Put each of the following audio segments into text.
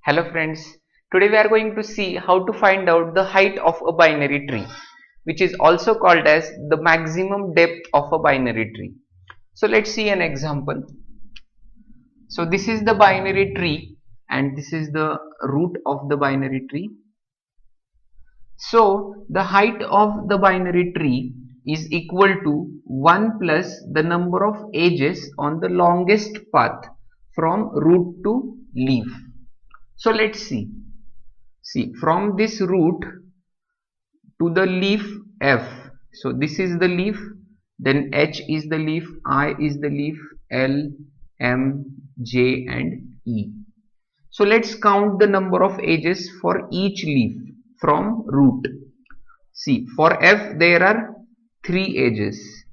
Hello friends, today we are going to see how to find out the height of a binary tree, which is also called as the maximum depth of a binary tree. So let's see an example. So this is the binary tree and this is the root of the binary tree. So the height of the binary tree is equal to 1 plus the number of edges on the longest path from root to leaf. So let's see. See, from this root to the leaf F. So this is the leaf, then H is the leaf, I is the leaf, L, M, J and E. So let's count the number of edges for each leaf from root. See, for F there are 3 edges.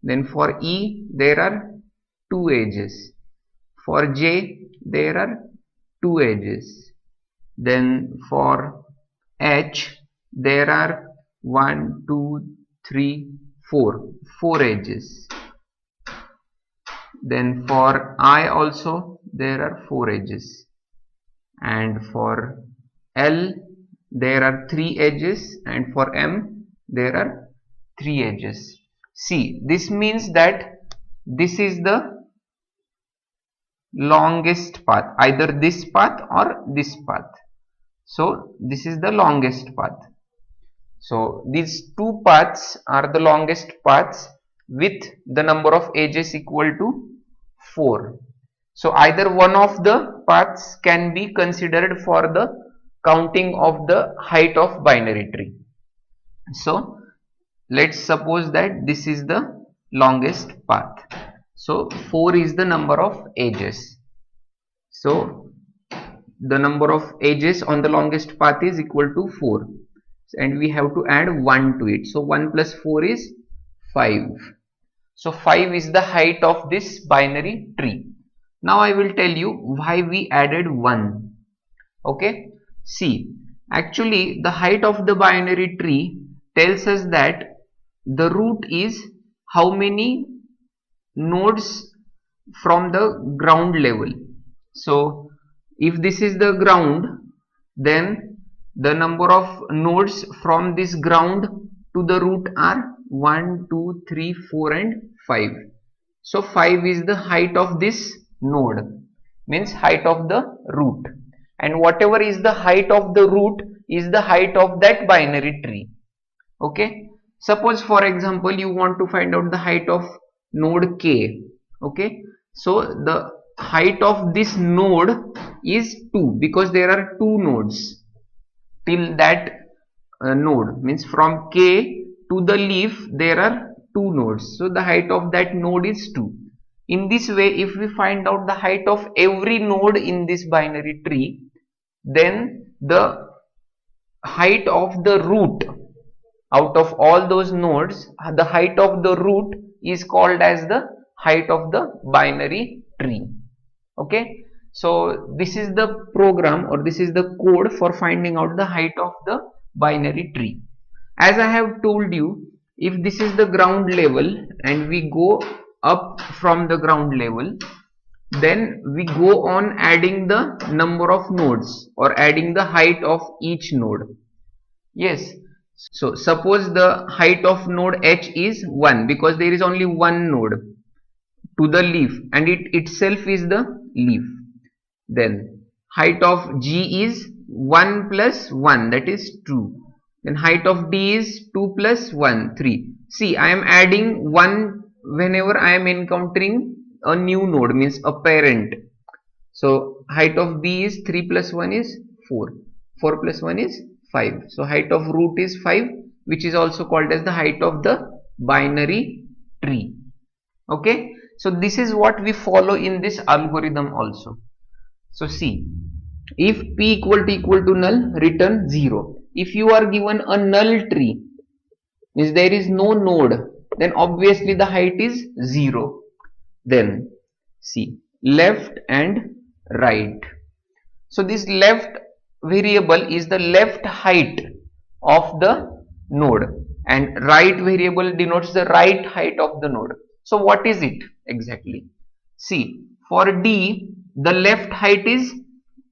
Then for E there are 2 edges. For J there are 2 edges. Then for H there are 1, 2, 3, 4 edges. Then for I also there are 4 edges, and for L there are 3 edges, and for M there are 3 edges. See, this means that this is the longest path, either this path or this path. So this is the longest path. So these two paths are the longest paths with the number of edges equal to 4. So either one of the paths can be considered for the counting of the height of binary tree. So let's suppose that this is the longest path. So 4 is the number of edges. So the number of edges on the longest path is equal to 4. And we have to add 1 to it. So 1 plus 4 is 5. So 5 is the height of this binary tree. Now I will tell you why we added 1. Okay. See, actually the height of the binary tree tells us that the root is how many nodes from the ground level. So if this is the ground, then the number of nodes from this ground to the root are 1, 2, 3, 4 and 5. So 5 is the height of this node, means height of the root, and whatever is the height of the root is the height of that binary tree. Okay, suppose for example you want to find out the height of node K. Okay, so the height of this node is 2 because there are 2 nodes till that node, means from K to the leaf there are 2 nodes, so the height of that node is 2. In this way, if we find out the height of every node in this binary tree, then the height of the root out of all those nodes, the height of the root is called as the height of the binary tree. Okay, so this is the program, or this is the code for finding out the height of the binary tree. As I have told you, if this is the ground level and we go up from the ground level, then we go on adding the number of nodes or adding the height of each node. Yes, so suppose the height of node H is 1 because there is only one node to the leaf and it itself is the leaf. Then height of G is 1 plus 1, that is 2. Then height of D is 2 plus 1, 3. See, I am adding 1 whenever I am encountering a new node, means a parent. So height of B is 3 plus 1 is 4. 4 plus 1 is 5. So height of root is 5, which is also called as the height of the binary tree. Okay. So this is what we follow in this algorithm also. So see, if P equal to null, return 0. If you are given a null tree, means there is no node, then obviously the height is 0. Then see, left and right. So this left variable is the left height of the node and right variable denotes the right height of the node. So what is it exactly? See, for D the left height is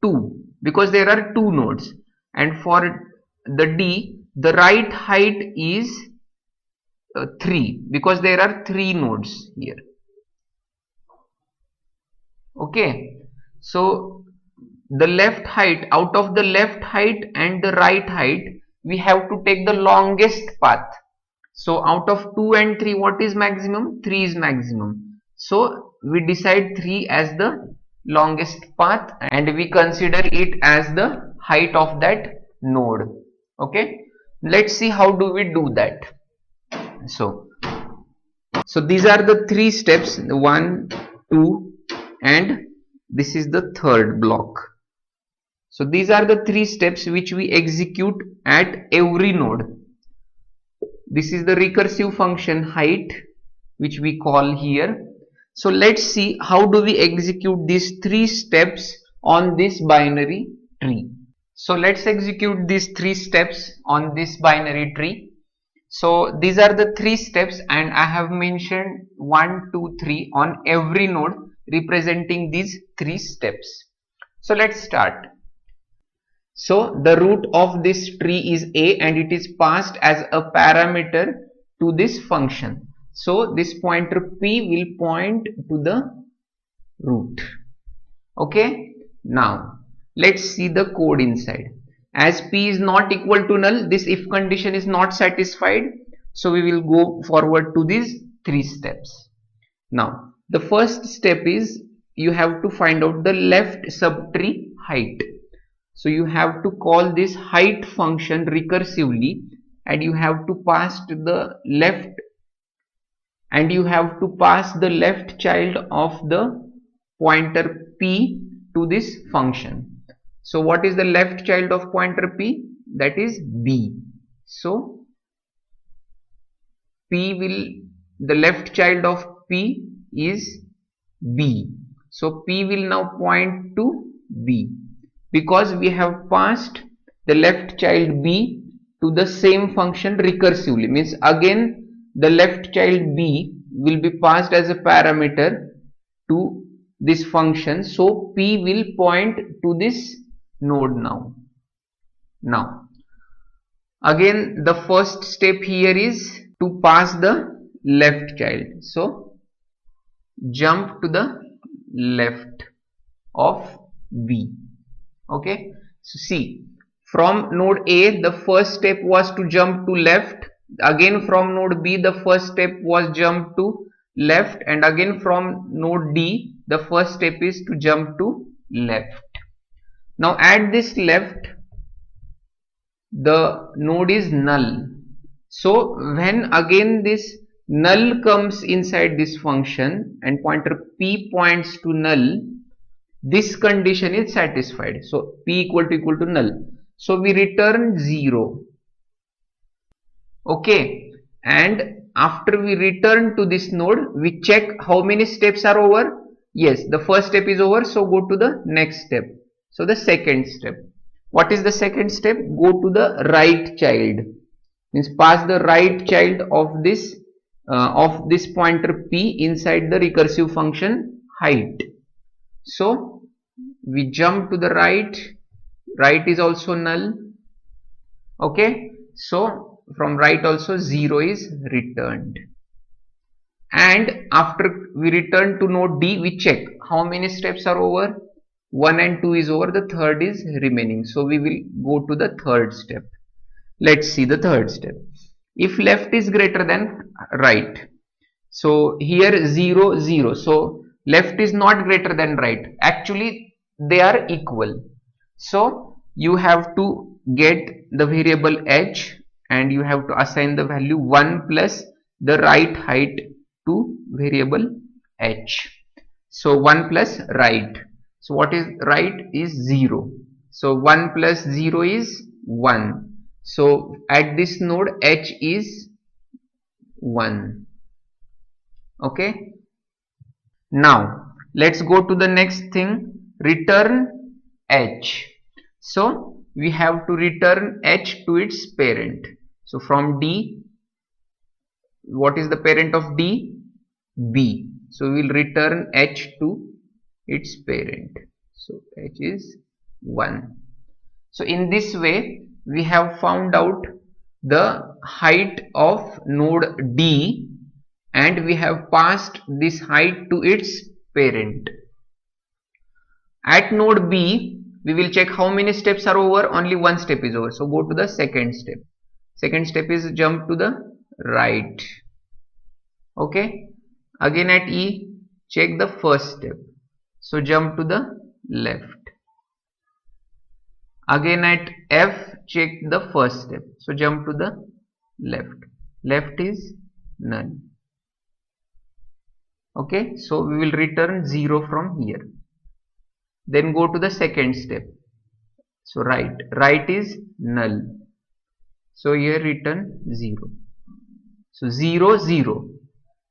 2 because there are two nodes, and for the D the right height is 3 because there are 3 nodes here. Okay, so the left height, out of the left height and the right height, we have to take the longest path. So out of 2 and 3, what is maximum? 3 is maximum. So we decide 3 as the longest path and we consider it as the height of that node. Okay, let's see how do we do that. So these are the 3 steps, 1, 2, and this is the third block. So these are the 3 steps which we execute at every node. This is the recursive function height which we call here. So let's see how do we execute these 3 steps on this binary tree. So let's execute these 3 steps on this binary tree. So these are the 3 steps and I have mentioned 1, 2, 3 on every node representing these 3 steps. So let's start. So the root of this tree is a and it is passed as a parameter to this function. So this pointer p will point to the root. Okay, now let's see the code inside. As p is not equal to null, this if condition is not satisfied. So we will go forward to these 3 steps. Now the first step is you have to find out the left subtree height. So you have to call this height function recursively and you have to pass the left child of the pointer p to this function. So what is the left child of pointer p? That is b. So the left child of p is b. So p will now point to b. Because we have passed the left child b to the same function recursively, means again the left child b will be passed as a parameter to this function. So p will point to this node now. Now again the first step here is to pass the left child. So jump to the left of b. Okay, so see, from node A the first step was to jump to left, again from node B the first step was jump to left, and again from node D the first step is to jump to left. Now at this left the node is null. So when again this null comes inside this function and pointer p points to null, this condition is satisfied. So p equal to null. So we return 0. Okay, and after we return to this node, we check how many steps are over. Yes, the first step is over. So go to the next step. So the second step. What is the second step? Go to the right child. Means pass the right child of this pointer p inside the recursive function height. So we jump to the right is also null. Okay, so from right also 0 is returned, and after we return to node D we check how many steps are over. 1 and 2 is over, the third is remaining. So we will go to the third step. Let's see the third step. If left is greater than right, so here 0 0, so left is not greater than right. Actually they are equal. So you have to get the variable h and you have to assign the value 1 plus the right height to variable h. So 1 plus right. So what is right is 0. So 1 plus 0 is 1. So at this node h is 1. Okay. Now let's go to the next thing. Return h. So we have to return h to its parent. So from D, what is the parent of D? B. So we will return h to its parent. So h is 1. So in this way we have found out the height of node D, and we have passed this height to its parent. At node B, we will check how many steps are over. Only one step is over. So go to the second step. Second step is jump to the right. Okay. Again at E, check the first step. So jump to the left. Again at F, check the first step. So jump to the left. Left is none. Okay. So we will return 0 from here. Then go to the second step. So right is null. So here return 0. So 0, 0.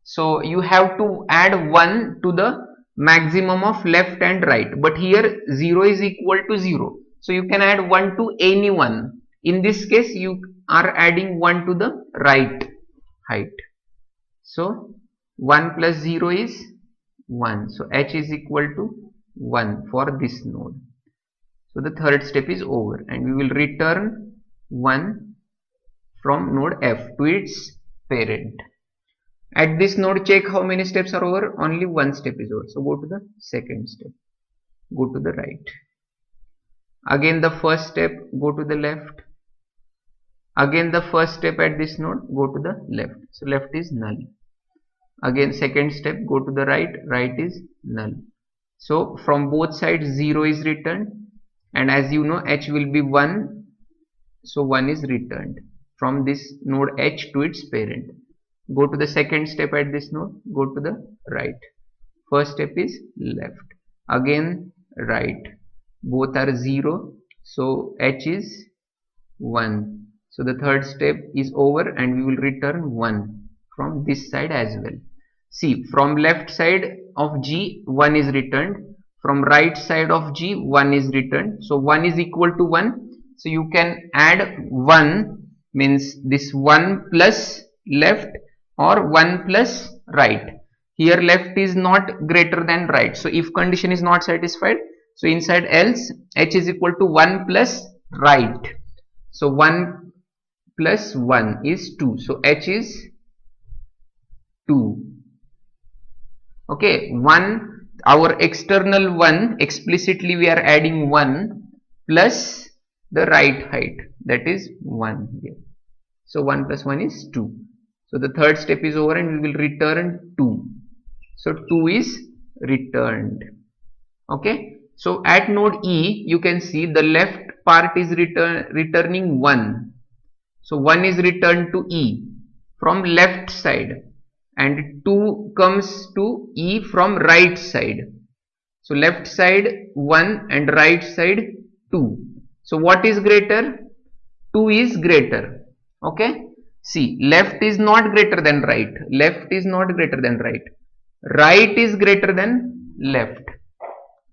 So you have to add 1 to the maximum of left and right. But here 0 is equal to 0. So you can add 1 to any one. In this case you are adding 1 to the right height. So 1 plus 0 is 1. So h is equal to 1 for this node. So the third step is over, and we will return 1 from node F to its parent. At this node, check how many steps are over. Only one step is over. So go to the second step. Go to the right. Again the first step, go to the left. Again the first step at this node, go to the left. So left is null. Again second step, go to the right. Right is null. So from both sides 0 is returned, and as you know h will be 1, so 1 is returned from this node h to its parent. Go to the second step at this node, go to the right. First step is left. Again right. Both are 0, so h is 1. So the third step is over, and we will return 1 from this side as well. See, from left side of G 1 is returned, from right side of G 1 is returned. So 1 is equal to 1. So you can add 1, means this 1 plus left or 1 plus right. Here left is not greater than right. So if condition is not satisfied, so inside else h is equal to 1 plus right. So 1 plus 1 is 2. So h is 2. Okay, 1, our external 1, explicitly we are adding 1 plus the right height, that is 1 here. So 1 plus 1 is 2. So the third step is over, and we will return 2. So 2 is returned. Okay, so at node E you can see the left part is returning 1. So 1 is returned to E from left side, and 2 comes to E from right side. So left side 1 and right side 2. So what is greater? 2 is greater. Okay. See, left is not greater than right. Left is not greater than right. Right is greater than left.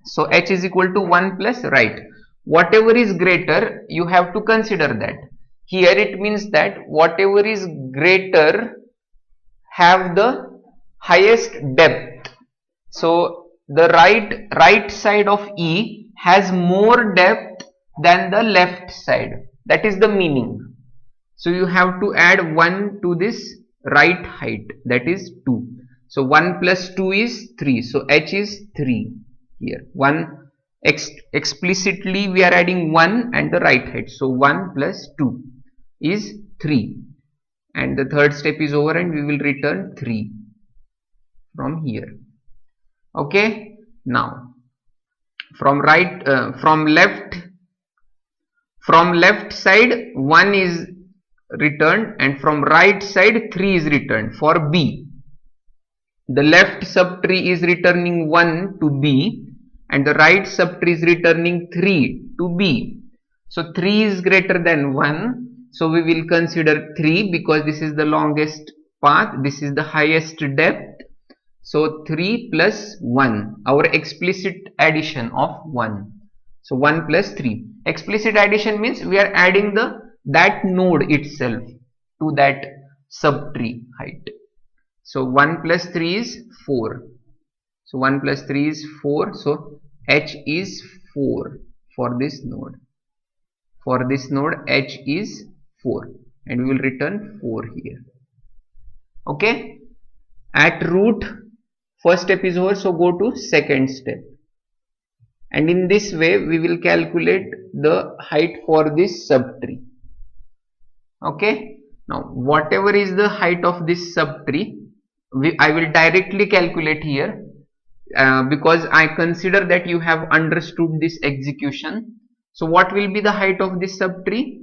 So h is equal to 1 plus right. Whatever is greater, you have to consider that. Here it means that whatever is greater have the highest depth. So the right side of E has more depth than the left side. That is the meaning. So you have to add 1 to this right height, that is 2. So 1 plus 2 is 3. So h is 3 here. 1 explicitly we are adding 1 and the right height. So 1 plus 2 is 3. And the third step is over, and we will return 3 from here. Okay, now from left side 1 is returned, and from right side 3 is returned for B. The left subtree is returning 1 to B, and the right subtree is returning 3 to B. So 3 is greater than 1. So we will consider 3 because this is the longest path. This is the highest depth. So 3 plus 1, our explicit addition of 1. So 1 plus 3. Explicit addition means we are adding that node itself to that subtree height. So 1 plus 3 is 4. So 1 plus 3 is 4. So h is 4 for this node. For this node h is 4 and we will return 4 here. Okay, at root first step is over, so go to second step, and in this way we will calculate the height for this subtree. Okay, now whatever is the height of this subtree, I will directly calculate here because I consider that you have understood this execution. So what will be the height of this subtree?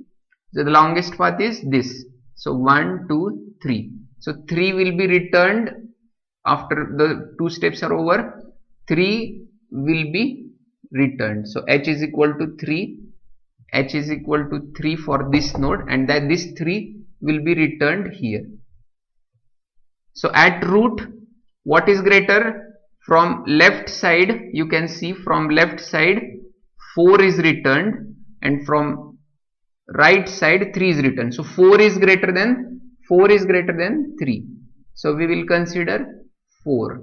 So the longest path is this. So 1, 2, 3. So 3 will be returned after the 2 steps are over. 3 will be returned. So h is equal to 3. H is equal to 3 for this node, and that this 3 will be returned here. So at root, what is greater? From left side, you can see from left side 4 is returned, and from right side 3 is returned. So 4 is greater than 3. So we will consider 4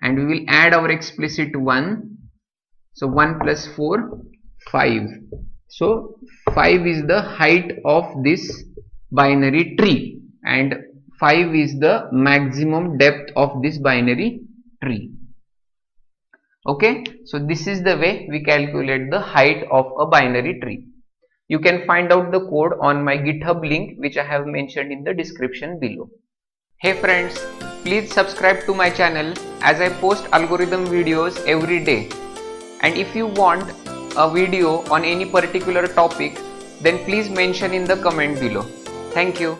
and we will add our explicit 1. So 1 plus 4, 5. So 5 is the height of this binary tree, and 5 is the maximum depth of this binary tree. Okay, so this is the way we calculate the height of a binary tree. You can find out the code on my GitHub link, which I have mentioned in the description below. Hey friends, please subscribe to my channel as I post algorithm videos every day. And if you want a video on any particular topic, then please mention in the comment below. Thank you.